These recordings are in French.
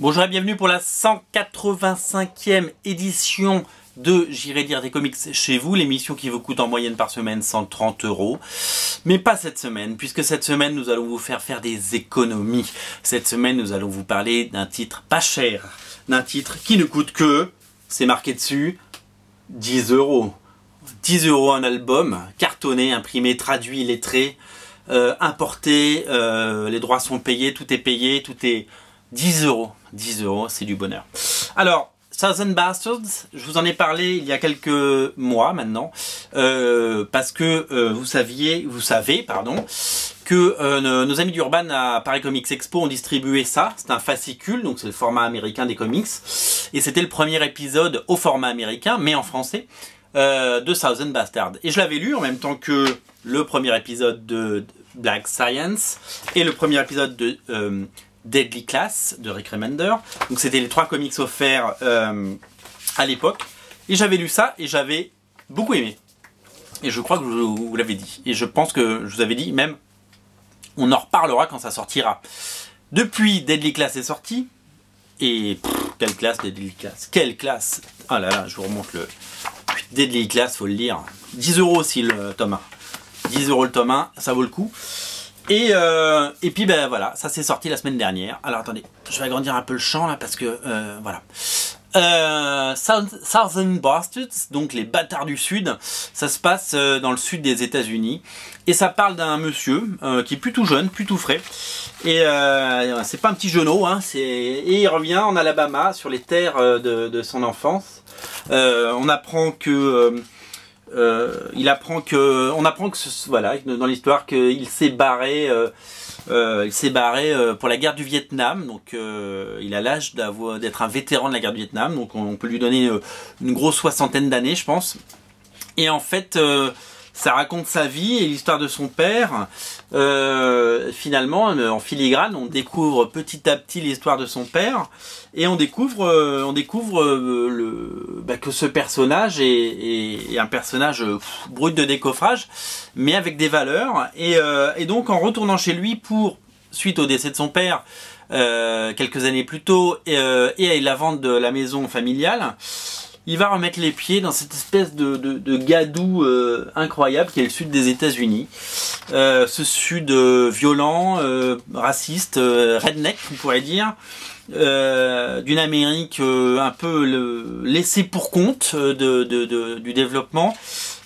Bonjour et bienvenue pour la 185e édition de J'irai lire des comics chez vous, l'émission qui vous coûte en moyenne par semaine 130 €. Mais pas cette semaine, puisque cette semaine nous allons vous faire des économies. Cette semaine nous allons vous parler d'un titre pas cher, d'un titre qui ne coûte que, c'est marqué dessus, 10 €. 10 € un album, cartonné, imprimé, traduit, lettré, importé, les droits sont payés, tout est 10 €. 10 €, c'est du bonheur. Alors, Thousand Bastards, je vous en ai parlé il y a quelques mois maintenant, parce que vous savez, que nos amis d'Urban à Paris Comics Expo ont distribué ça. C'est un fascicule, donc c'est le format américain des comics, et c'était le premier épisode au format américain, mais en français, de Thousand Bastards. Et je l'avais lu en même temps que le premier épisode de Black Science et le premier épisode de Deadly Class de Rick Remender. Donc c'était les 3 comics offerts à l'époque. Et j'avais lu ça et j'avais beaucoup aimé. Et je crois que je vous l'avais dit. Et je pense que je vous avais dit même, on en reparlera quand ça sortira. Depuis, Deadly Class est sorti. Et quelle classe, Deadly Class. Quelle classe. Ah là là, je vous remonte le Deadly Class, faut le lire. 10 € aussi le tome 1. 10 € le tome 1, ça vaut le coup. Et puis ben voilà, ça s'est sorti la semaine dernière. Alors attendez, je vais agrandir un peu le champ là parce que voilà. Thousand Bastards, donc les bâtards du sud, ça se passe dans le sud des États-Unis et ça parle d'un monsieur qui est plutôt jeune, plutôt frais. Et c'est pas un petit jeuneau, hein, et il revient en Alabama sur les terres de son enfance. On apprend que voilà, dans l'histoire qu'il s'est barré, pour la guerre du Vietnam. Donc il a l'âge d'être un vétéran de la guerre du Vietnam. Donc on peut lui donner une grosse 60aine d'années, je pense. Et en fait, ça raconte sa vie et l'histoire de son père. Finalement, en filigrane, on découvre petit à petit l'histoire de son père et on découvre que ce personnage est un personnage brut de décoffrage, mais avec des valeurs. Et donc, en retournant chez lui suite au décès de son père, quelques années plus tôt, et à la vente de la maison familiale, il va remettre les pieds dans cette espèce de gadou incroyable qui est le sud des États-Unis. Ce sud violent, raciste, redneck, on pourrait dire, d'une Amérique un peu laissée pour compte du développement.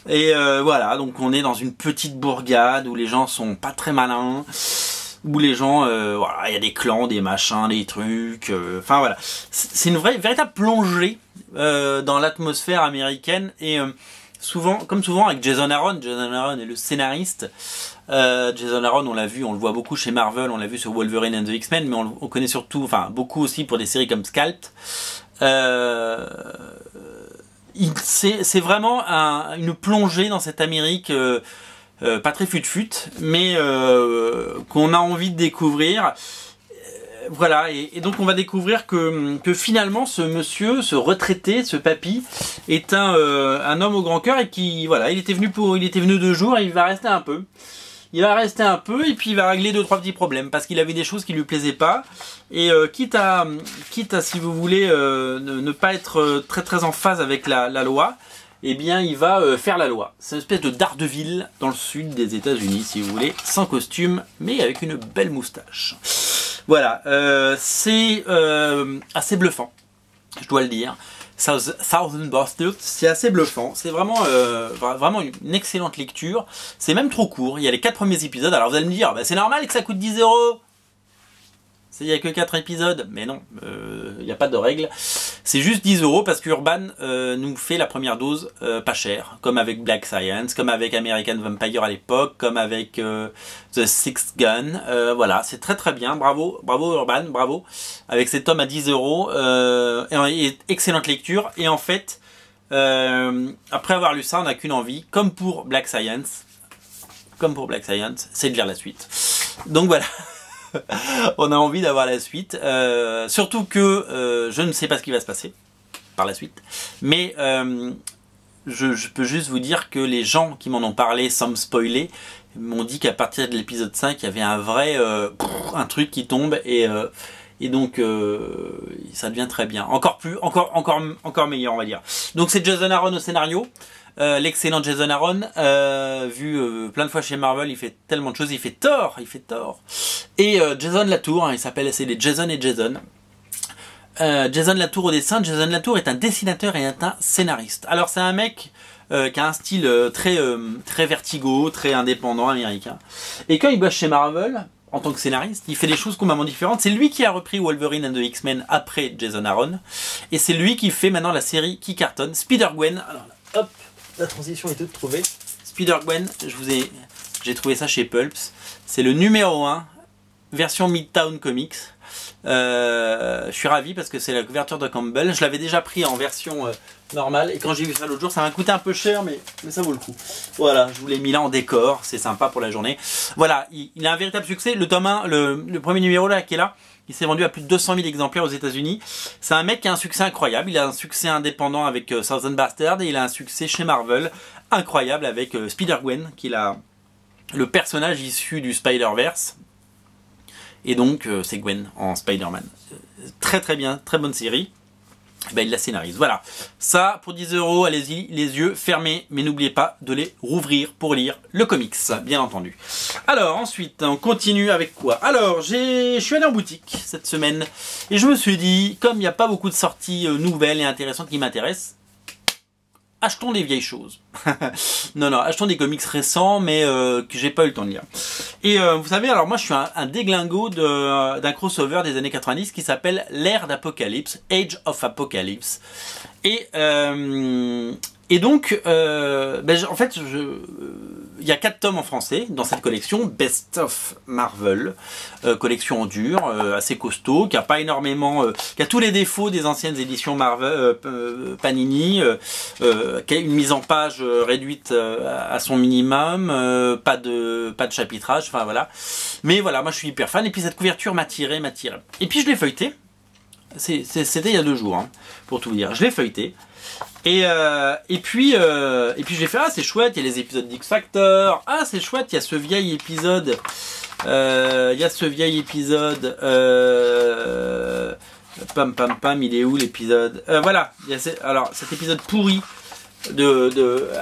Et voilà, donc on est dans une petite bourgade où les gens sont pas très malins, où les gens, voilà, il y a des clans, des machins, des trucs, enfin voilà. C'est une véritable plongée dans l'atmosphère américaine et comme souvent avec Jason Aaron. Jason Aaron est le scénariste. Jason Aaron, on le voit beaucoup chez Marvel, on l'a vu sur Wolverine and the X-Men, mais on connaît surtout, enfin beaucoup aussi pour des séries comme Scalped. C'est vraiment une plongée dans cette Amérique pas très fut-fut, mais qu'on a envie de découvrir. Voilà, et donc on va découvrir que finalement ce monsieur, ce retraité, ce papy, est un homme au grand cœur et qui, voilà, il était venu 2 jours et il va rester un peu. Il va rester un peu et puis il va régler 2-3 petits problèmes parce qu'il avait des choses qui lui plaisaient pas et quitte à si vous voulez ne pas être très très en phase avec la loi, eh bien il va faire la loi. C'est une espèce de Daredevil dans le sud des États-Unis si vous voulez, sans costume mais avec une belle moustache. Voilà, c'est assez bluffant, je dois le dire. Thousand Bastards, c'est assez bluffant. C'est vraiment une excellente lecture. C'est même trop court. Il y a les 4 premiers épisodes. Alors vous allez me dire, bah, c'est normal que ça coûte 10 €. Il n'y a que 4 épisodes. Mais non, il n'y a pas de règle. C'est juste 10 € parce qu'Urban nous fait la première dose pas cher. Comme avec Black Science, comme avec American Vampire à l'époque, comme avec The Sixth Gun. Voilà, c'est très très bien. Bravo Urban, bravo. Avec cet homme à 10 €. Et excellente lecture. Et en fait, après avoir lu ça, on n'a qu'une envie, comme pour Black Science, c'est de lire la suite. Donc voilà. On a envie d'avoir la suite, surtout que je ne sais pas ce qui va se passer par la suite, mais je peux juste vous dire que les gens qui m'en ont parlé sans me spoiler m'ont dit qu'à partir de l'épisode 5 il y avait un truc qui tombe et Et donc ça devient très bien, encore meilleur on va dire. Donc c'est Jason Aaron au scénario, l'excellent Jason Aaron, vu plein de fois chez Marvel, il fait tellement de choses, il fait Thor. Et Jason Latour, hein, c'est les Jason et Jason. Jason Latour au dessin. Jason Latour est un dessinateur et un scénariste. Alors c'est un mec qui a un style très Vertigo, très indépendant américain. Et quand il bosse chez Marvel, en tant que scénariste, il fait des choses complètement différentes. C'est lui qui a repris Wolverine and the X-Men après Jason Aaron. Et c'est lui qui fait maintenant la série qui cartonne, Spider-Gwen. Alors là, hop, la transition est toute trouvée. Spider-Gwen, j'ai trouvé ça chez Pulps. C'est le numéro 1, version Midtown Comics. Je suis ravi parce que c'est la couverture de Campbell. Je l'avais déjà pris en version normale. Et quand j'ai vu ça l'autre jour, ça m'a coûté un peu cher, mais ça vaut le coup. Voilà, je vous l'ai mis là en décor. C'est sympa pour la journée. Voilà, il a un véritable succès. Le tome 1, le premier numéro là qui est là, il s'est vendu à plus de 200 000 exemplaires aux États-Unis. C'est un mec qui a un succès incroyable. Il a un succès indépendant avec Thousand Bastard et il a un succès chez Marvel incroyable avec Spider-Gwen, qui est le personnage issu du Spider-Verse. Et donc, c'est Gwen en Spider-Man. Très très bien, très bonne série. Ben, il la scénarise. Voilà. Ça, pour 10 €, allez-y, les yeux fermés. Mais n'oubliez pas de les rouvrir pour lire le comics, bien entendu. Alors, ensuite, on continue avec quoi? Alors, je suis allé en boutique cette semaine. Et je me suis dit, comme il n'y a pas beaucoup de sorties nouvelles et intéressantes qui m'intéressent, achetons des vieilles choses. non, achetons des comics récents, mais que j'ai pas eu le temps de lire. Et vous savez, alors moi je suis un déglingo d'un crossover des années 90 qui s'appelle l'ère d'Apocalypse, Age of Apocalypse. Et donc, en fait, il y a 4 tomes en français dans cette collection, Best of Marvel, collection en dur, assez costaud, qui a pas énormément, qui a tous les défauts des anciennes éditions Marvel, Panini, qui a une mise en page réduite à son minimum, pas de chapitrage, enfin voilà. Mais voilà, moi je suis hyper fan, et puis cette couverture m'a tiré. Et puis je l'ai feuilleté, c'était il y a 2 jours, hein, pour tout vous dire, je l'ai feuilleté. Et puis j'ai fait, ah c'est chouette, il y a les épisodes d'X Factor, ah c'est chouette, il y a ce vieil épisode, pam, il est où l'épisode, voilà, alors cet épisode pourri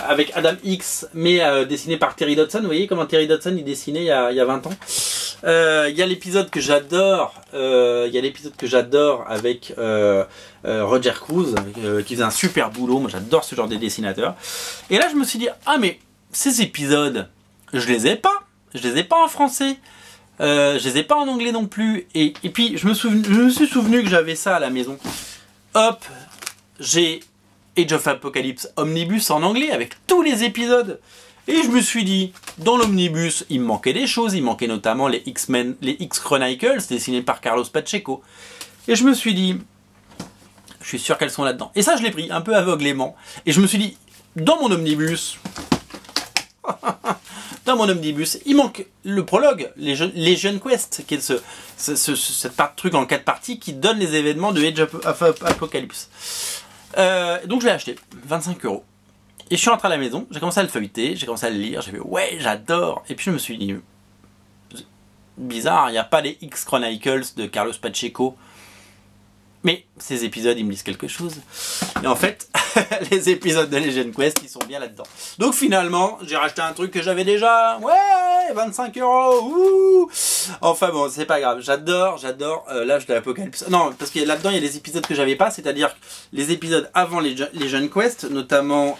avec Adam X, mais dessiné par Terry Dodson. Vous voyez comment Terry Dodson il dessinait il y a 20 ans. Il y a l'épisode que j'adore, avec Roger Cruz, qui faisait un super boulot. Moi j'adore ce genre de dessinateur. Et là je me suis dit, ah mais ces épisodes, je les ai pas en français. Je les ai pas en anglais non plus. Et puis je me suis souvenu que j'avais ça à la maison. Hop, j'ai Age of Apocalypse Omnibus en anglais avec tous les épisodes. Et je me suis dit, dans l'omnibus, il me manquait des choses. Il manquait notamment les X-Men, les X-Chronicles, dessinés par Carlos Pacheco. Et je me suis dit, je suis sûr qu'elles sont là-dedans. Et ça, je l'ai pris un peu aveuglément. Et je me suis dit, dans mon omnibus, il manque le prologue, Legion Quest, qui est cette truc en 4 parties qui donne les événements de Age of Apocalypse. Donc je l'ai acheté, 25 €. Et je suis rentré à la maison, j'ai commencé à le feuilleter, j'ai commencé à le lire, j'ai fait ouais j'adore. Et puis je me suis dit, bizarre, il n'y a pas les X-Chronicles de Carlos Pacheco. Mais ces épisodes, ils me disent quelque chose. Et en fait, les épisodes de Legion Quest, ils sont bien là-dedans. Donc finalement, j'ai racheté un truc que j'avais déjà. Ouais, 25 €. Ouh. Enfin bon, c'est pas grave. J'adore l'âge de l'Apocalypse. Non, parce que là-dedans, il y a des épisodes que j'avais pas. C'est-à-dire les épisodes avant Legion Quest, notamment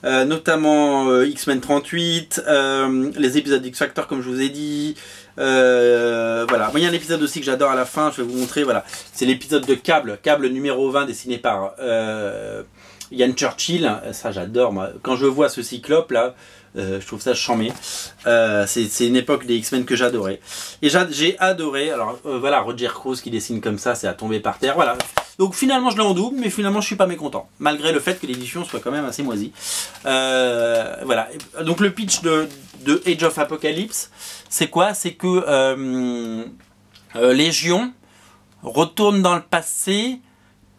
notamment X-Men 38, les épisodes d'X Factor, comme je vous ai dit. Voilà, il y a un épisode aussi que j'adore à la fin, je vais vous montrer, voilà, c'est l'épisode de Cable numéro 20 dessiné par Ian Churchill. Ça j'adore moi, quand je vois ce cyclope là, je trouve ça charmé. C'est une époque des X-Men que j'adorais. Et j'ai adoré, alors voilà, Roger Cruz qui dessine comme ça, c'est à tomber par terre, voilà. Donc finalement je l'ai en double, mais finalement je suis pas mécontent, malgré le fait que l'édition soit quand même assez moisie. Voilà, donc le pitch de Age of Apocalypse, c'est quoi? C'est que Légion retourne dans le passé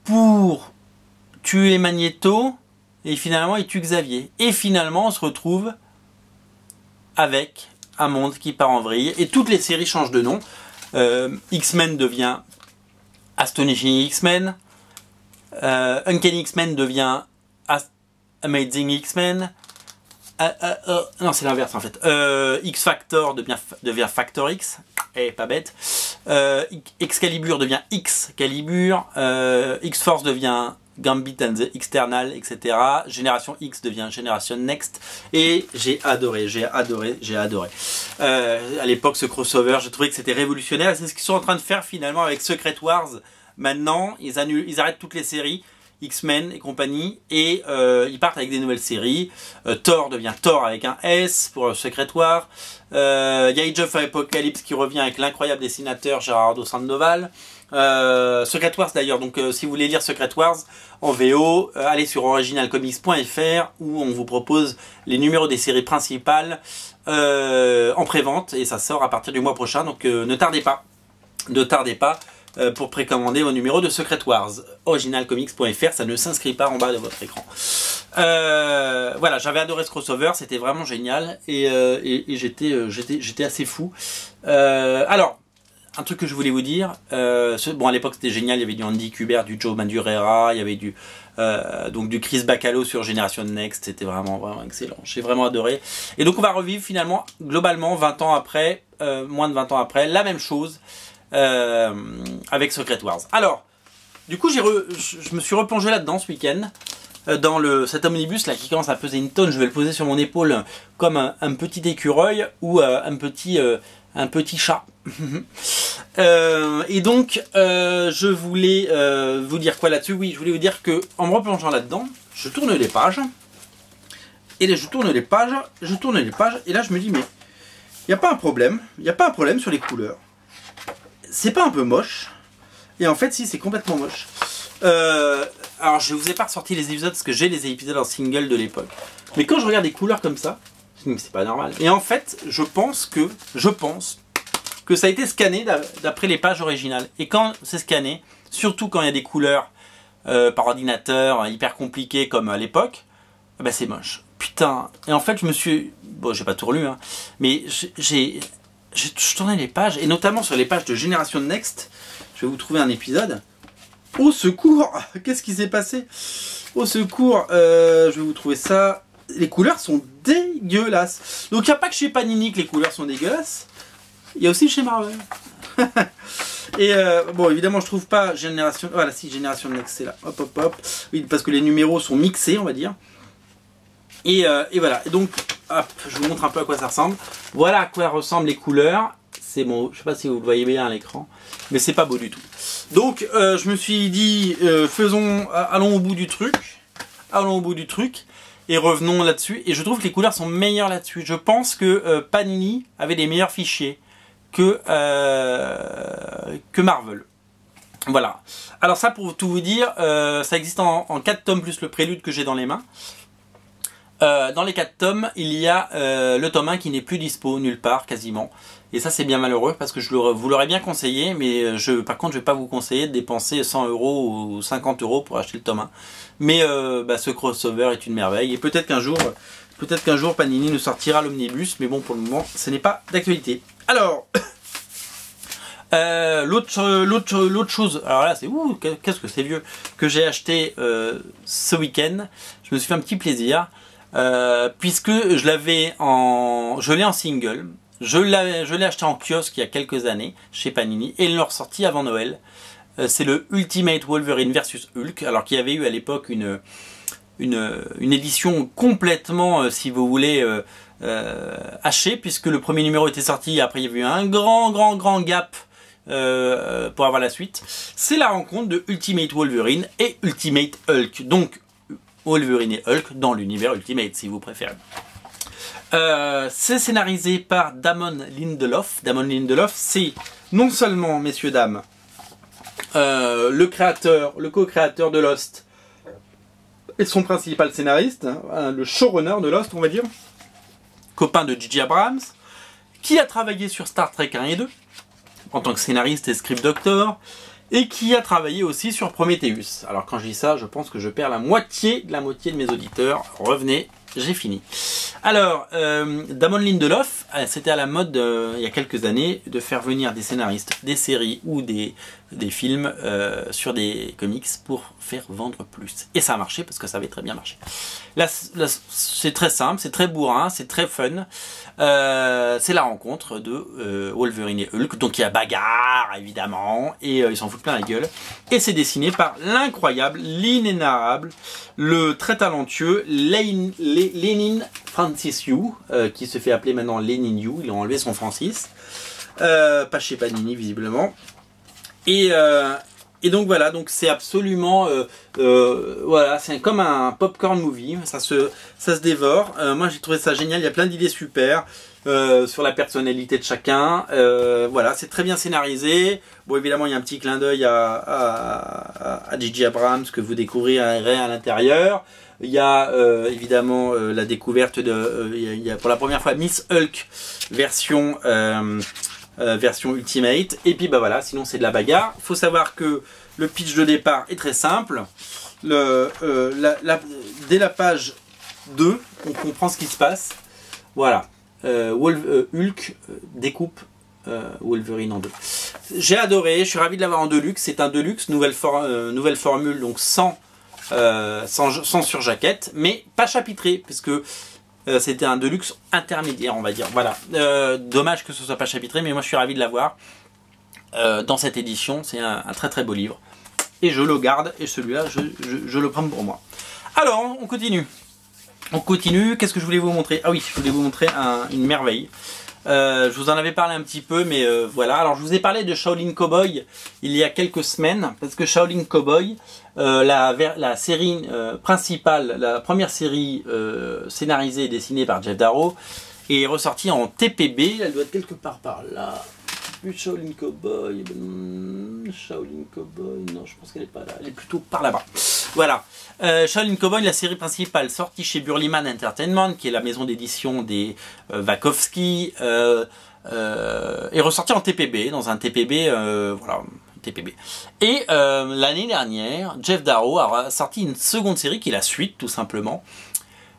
pour tuer Magneto, et finalement il tue Xavier. Et finalement on se retrouve avec un monde qui part en vrille, et toutes les séries changent de nom. X-Men devient Astonishing X-Men. Uncanny X-Men devient Amazing X-Men. Non, c'est l'inverse en fait. X-Factor devient Factor X. Eh, pas bête. Excalibur devient X-Calibur. X-Force devient Gambit and the External, etc. Génération X devient Génération Next. Et j'ai adoré. À l'époque, ce crossover, je trouvais que c'était révolutionnaire. C'est ce qu'ils sont en train de faire finalement avec Secret Wars. Maintenant, ils arrêtent toutes les séries. X-Men et compagnie, et ils partent avec des nouvelles séries. Thor devient Thor avec un S pour Secret War. Il y a Age of Apocalypse qui revient avec l'incroyable dessinateur Gerardo Sandoval. Secret Wars d'ailleurs, donc si vous voulez lire Secret Wars en VO, allez sur originalcomics.fr où on vous propose les numéros des séries principales en prévente, et ça sort à partir du mois prochain, donc ne tardez pas. Pour précommander vos numéros de Secret Wars. Originalcomics.fr, ça ne s'inscrit pas en bas de votre écran. Voilà, j'avais adoré ce crossover, c'était vraiment génial, et j'étais assez fou. Alors, un truc que je voulais vous dire, bon à l'époque c'était génial, il y avait du Andy Kubert, du Joe Madureira, il y avait donc du Chris Bacalo sur Generation Next, c'était vraiment excellent, j'ai vraiment adoré. Et donc on va revivre finalement, globalement, 20 ans après, moins de 20 ans après, la même chose, avec Secret Wars. Alors, du coup, je me suis replongé là-dedans ce week-end, dans cet omnibus là qui commence à peser une tonne. Je vais le poser sur mon épaule comme un petit écureuil ou un petit chat. Et donc, je voulais vous dire quoi là-dessus. Oui, je voulais vous dire que en me replongeant là-dedans, je tourne les pages, et là, je tourne les pages, et là je me dis mais il n'y a pas un problème, sur les couleurs. C'est pas un peu moche? Et en fait, si, c'est complètement moche. Alors, je vous ai pas ressorti les épisodes parce que j'ai les épisodes en single de l'époque. Mais quand je regarde des couleurs comme ça, je me dis, c'est pas normal. Et en fait, je pense que ça a été scanné d'après les pages originales. Et quand c'est scanné, surtout quand il y a des couleurs par ordinateur hyper compliquées comme à l'époque, ben c'est moche. Putain. Et en fait, je me suis... Bon, j'ai pas tout relu, hein, mais je tournais les pages, et notamment sur les pages de Génération Next. Je vais vous trouver un épisode. Au secours! Qu'est-ce qui s'est passé? Au secours, je vais vous trouver ça. Les couleurs sont dégueulasses. Donc il n'y a pas que chez Panini que les couleurs sont dégueulasses. Il y a aussi chez Marvel. Et bon, évidemment, je trouve pas Génération... Voilà, si, Génération Next, c'est là. Hop, hop, hop. Oui, parce que les numéros sont mixés, on va dire. Et voilà. Et donc, hop, je vous montre un peu à quoi ça ressemble. Voilà à quoi ressemblent les couleurs. C'est bon, je sais pas si vous le voyez bien à l'écran, mais c'est pas beau du tout. Donc, je me suis dit, allons au bout du truc. Et revenons là-dessus. Et je trouve que les couleurs sont meilleures là-dessus. Je pense que Panini avait des meilleurs fichiers que Marvel. Voilà. Alors ça, pour tout vous dire, ça existe en 4 tomes plus le prélude que j'ai dans les mains. Dans les 4 tomes, il y a le tome 1 qui n'est plus dispo nulle part, quasiment. Et ça, c'est bien malheureux parce que vous l'aurais bien conseillé, mais par contre, je vais pas vous conseiller de dépenser 100 € ou 50 € pour acheter le tome 1. Mais ce crossover est une merveille. Et peut-être qu'un jour, Panini nous sortira l'omnibus, mais bon, pour le moment, ce n'est pas d'actualité. Alors, l'autre chose, alors là, c'est qu'est-ce que c'est vieux, que j'ai acheté ce week-end. Je me suis fait un petit plaisir. Puisque je l'ai en single, je l'ai acheté en kiosque il y a quelques années chez Panini, et ils l'ont ressorti avant Noël. C'est le Ultimate Wolverine vs Hulk, alors qu'il y avait eu à l'époque une édition complètement, si vous voulez, hachée, puisque le premier numéro était sorti, et après il y a eu un grand gap pour avoir la suite. C'est la rencontre de Ultimate Wolverine et Ultimate Hulk, donc Wolverine et Hulk dans l'univers Ultimate, si vous préférez. C'est scénarisé par Damon Lindelof. Damon Lindelof, c'est non seulement, messieurs, dames, le co-créateur de Lost et son principal scénariste, hein, le showrunner de Lost, on va dire, copain de J.J. Abrams, qui a travaillé sur Star Trek 1 et 2, en tant que scénariste et script doctor, et qui a travaillé aussi sur Prometheus. Alors quand je dis ça, je pense que je perds la moitié de mes auditeurs. Revenez, j'ai fini. Alors, Damon Lindelof, c'était à la mode il y a quelques années de faire venir des scénaristes, des séries ou des films sur des comics pour faire vendre plus. Et ça a marché parce que ça avait très bien marché. Là c'est très simple, c'est très bourrin, c'est très fun. C'est la rencontre de Wolverine et Hulk, donc il y a bagarre évidemment, et ils s'en foutent plein la gueule. Et c'est dessiné par l'incroyable, l'inénarrable, le très talentueux Lenin Francis Yu, qui se fait appeler maintenant Lenin Yu, ils ont enlevé son Francis, pas chez Panini visiblement. Et donc voilà, donc c'est absolument, voilà, c'est comme un popcorn movie, ça se dévore. Moi j'ai trouvé ça génial, il y a plein d'idées super sur la personnalité de chacun. Voilà, c'est très bien scénarisé. Bon, évidemment il y a un petit clin d'œil à J.J. Abrams que vous découvrirez à l'intérieur. Il y a évidemment la découverte de, il y a pour la première fois Miss Hulk version Ultimate, et puis bah voilà, sinon c'est de la bagarre. Il faut savoir que le pitch de départ est très simple. Dès la page 2, on comprend ce qui se passe. Voilà, Hulk découpe Wolverine en deux. J'ai adoré, je suis ravi de l'avoir en Deluxe. C'est un Deluxe, nouvelle formule, donc sans surjaquette, mais pas chapitré, puisque c'était un Deluxe intermédiaire, on va dire. Voilà. Dommage que ce soit pas chapitré, mais moi je suis ravi de l'avoir dans cette édition. C'est un très très beau livre. Et je le garde, et celui-là, je le prends pour moi. Alors, on continue. On continue. Qu'est-ce que je voulais vous montrer? Ah oui, je voulais vous montrer une merveille. Je vous en avais parlé un petit peu, mais voilà. Alors, je vous ai parlé de Shaolin Cowboy il y a quelques semaines, parce que Shaolin Cowboy, la série principale, la première série scénarisée et dessinée par Geof Darrow, est ressortie en TPB. Elle doit être quelque part par là. Shaolin Cowboy, Shaolin Cowboy, non, je pense qu'elle n'est pas là, elle est plutôt par là-bas. Voilà, Shaolin Cowboy, la série principale sortie chez Burlyman Entertainment, qui est la maison d'édition des Wachowski, est ressortie en TPB, dans un TPB, voilà, TPB. Et l'année dernière, Geof Darrow a sorti une seconde série, qui est la suite, tout simplement,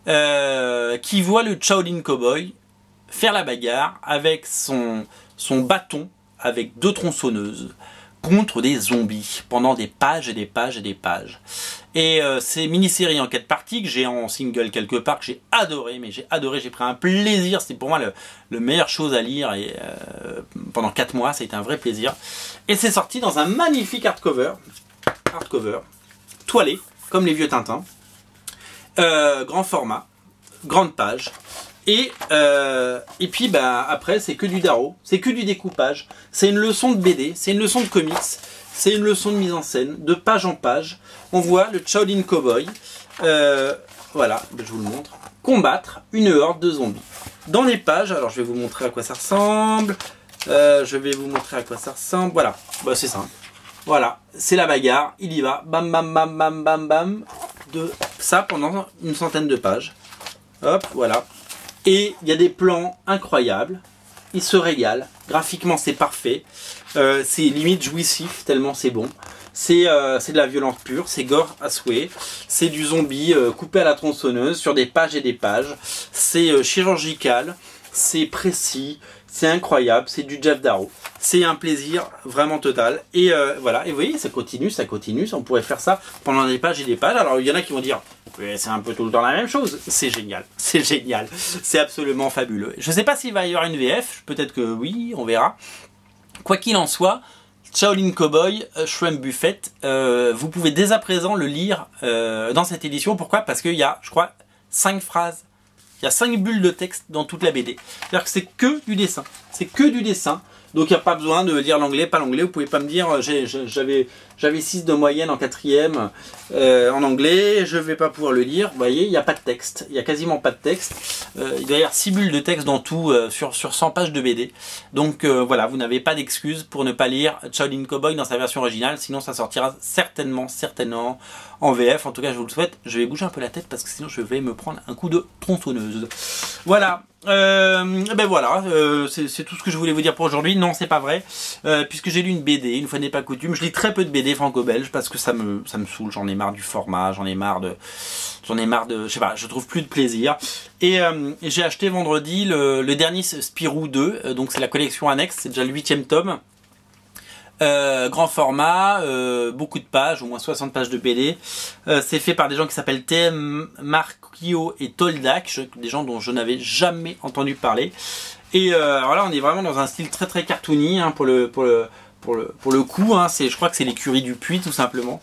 qui voit le Shaolin Cowboy faire la bagarre avec son bâton, avec 2 tronçonneuses, contre des zombies, pendant des pages et des pages et des pages. Et c'est mini-série en 4 parties, que j'ai en single quelque part, que j'ai adoré, mais j'ai adoré, j'ai pris un plaisir, c'était pour moi le meilleure chose à lire, et pendant 4 mois, ça a été un vrai plaisir. Et c'est sorti dans un magnifique hardcover, toilé, comme les vieux Tintins, grand format, grande page. Et puis bah, après c'est que du Darrow, c'est que du découpage, c'est une leçon de BD, c'est une leçon de comics, c'est une leçon de mise en scène, de page en page. On voit le Shaolin Cowboy, voilà, je vous le montre, combattre une horde de zombies. Dans les pages, alors je vais vous montrer à quoi ça ressemble, voilà, bah, c'est simple. Voilà, c'est la bagarre, il y va, bam bam bam bam bam bam, de ça pendant une centaine de pages. Hop, voilà. Et il y a des plans incroyables, il se régale, graphiquement c'est parfait, c'est limite jouissif tellement c'est bon, c'est de la violence pure, c'est gore à souhait, c'est du zombie coupé à la tronçonneuse sur des pages et des pages, c'est chirurgical, c'est précis, c'est incroyable, c'est du Geof Darrow, c'est un plaisir vraiment total. Et voilà, et vous voyez, ça continue, on pourrait faire ça pendant des pages et des pages. Alors il y en a qui vont dire, c'est un peu tout le temps la même chose. C'est génial, c'est absolument fabuleux. Je ne sais pas s'il va y avoir une VF, peut-être que oui, on verra. Quoi qu'il en soit, Shaolin Cowboy, Shrimp Buffet, vous pouvez dès à présent le lire dans cette édition. Pourquoi? Parce qu'il y a, je crois, 5 phrases. Il y a 5 bulles de texte dans toute la BD. C'est-à-dire que c'est que du dessin. C'est que du dessin. Donc il n'y a pas besoin de lire l'anglais, pas l'anglais. Vous pouvez pas me dire j'avais 6 de moyenne en 4e en anglais, je vais pas pouvoir le lire. Vous voyez, il n'y a pas de texte. Il n'y a quasiment pas de texte. Il doit y avoir 6 bulles de texte dans tout sur 100 pages de BD. Donc voilà, vous n'avez pas d'excuse pour ne pas lire Shaolin Cowboy dans sa version originale. Sinon ça sortira certainement en VF. En tout cas, je vous le souhaite. Je vais bouger un peu la tête parce que sinon je vais me prendre un coup de tronçonneuse. Voilà. Ben voilà, c'est tout ce que je voulais vous dire pour aujourd'hui. Non, c'est pas vrai, puisque j'ai lu une BD, une fois n'est pas coutume. Je lis très peu de BD franco-belge parce que ça me saoule. J'en ai marre du format, j'en ai marre de, je sais pas, je trouve plus de plaisir. Et j'ai acheté vendredi le dernier Spirou 2, donc c'est la collection annexe, c'est déjà le 8e tome. Grand format, beaucoup de pages, au moins 60 pages de BD. C'est fait par des gens qui s'appellent TM Marquio et Toldak, des gens dont je n'avais jamais entendu parler. Et alors là, on est vraiment dans un style très très cartoony hein, pour le coup. Hein, je crois que c'est l'écurie du Puy tout simplement.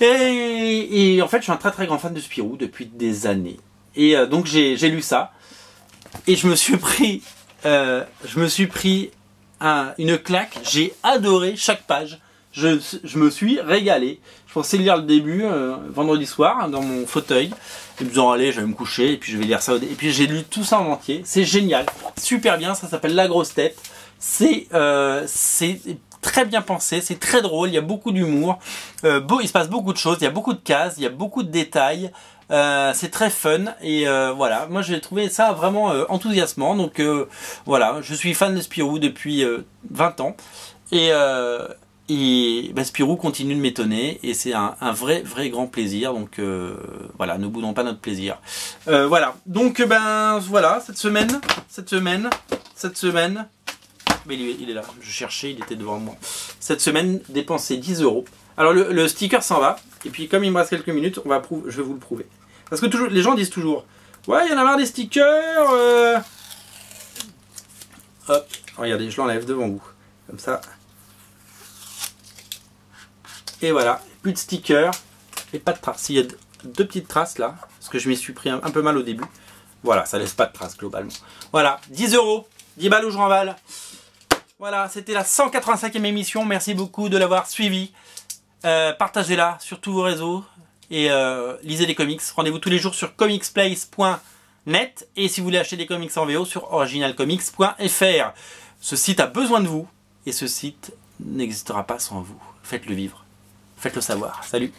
Et en fait, je suis un très très grand fan de Spirou depuis des années. Et donc j'ai lu ça et je me suis pris une claque, j'ai adoré chaque page, je me suis régalé. Je pensais lire le début vendredi soir dans mon fauteuil, et me disant allez je vais me coucher et puis je vais lire ça, et puis j'ai lu tout ça en entier, c'est génial, super bien, ça s'appelle La Grosse Tête, c'est très bien pensé, c'est très drôle, il y a beaucoup d'humour, il se passe beaucoup de choses, il y a beaucoup de cases, il y a beaucoup de détails. C'est très fun et voilà, moi j'ai trouvé ça vraiment enthousiasmant, donc voilà, je suis fan de Spirou depuis 20 ans et bah, Spirou continue de m'étonner et c'est un vrai grand plaisir, donc voilà, ne boudons pas notre plaisir. Voilà, donc ben voilà, cette semaine, mais il est là, je cherchais, il était devant moi. Cette semaine, dépenser 10 €. Alors le sticker s'en va, et puis comme il me reste quelques minutes, je vais vous le prouver. Parce que toujours, les gens disent toujours, ouais, il y en a marre des stickers. Hop, regardez, je l'enlève devant vous, comme ça. Et voilà, plus de stickers, et pas de traces. Il y a deux petites traces là, parce que je m'y suis pris un peu mal au début. Voilà, ça laisse pas de traces globalement. Voilà, 10 €, 10 balles ou je remballe. Voilà, c'était la 185e émission, merci beaucoup de l'avoir suivi. Partagez-la sur tous vos réseaux et lisez des comics. Rendez-vous tous les jours sur comicsplace.net et si vous voulez acheter des comics en VO sur originalcomics.fr. Ce site a besoin de vous et ce site n'existera pas sans vous. Faites-le vivre, faites-le savoir. Salut!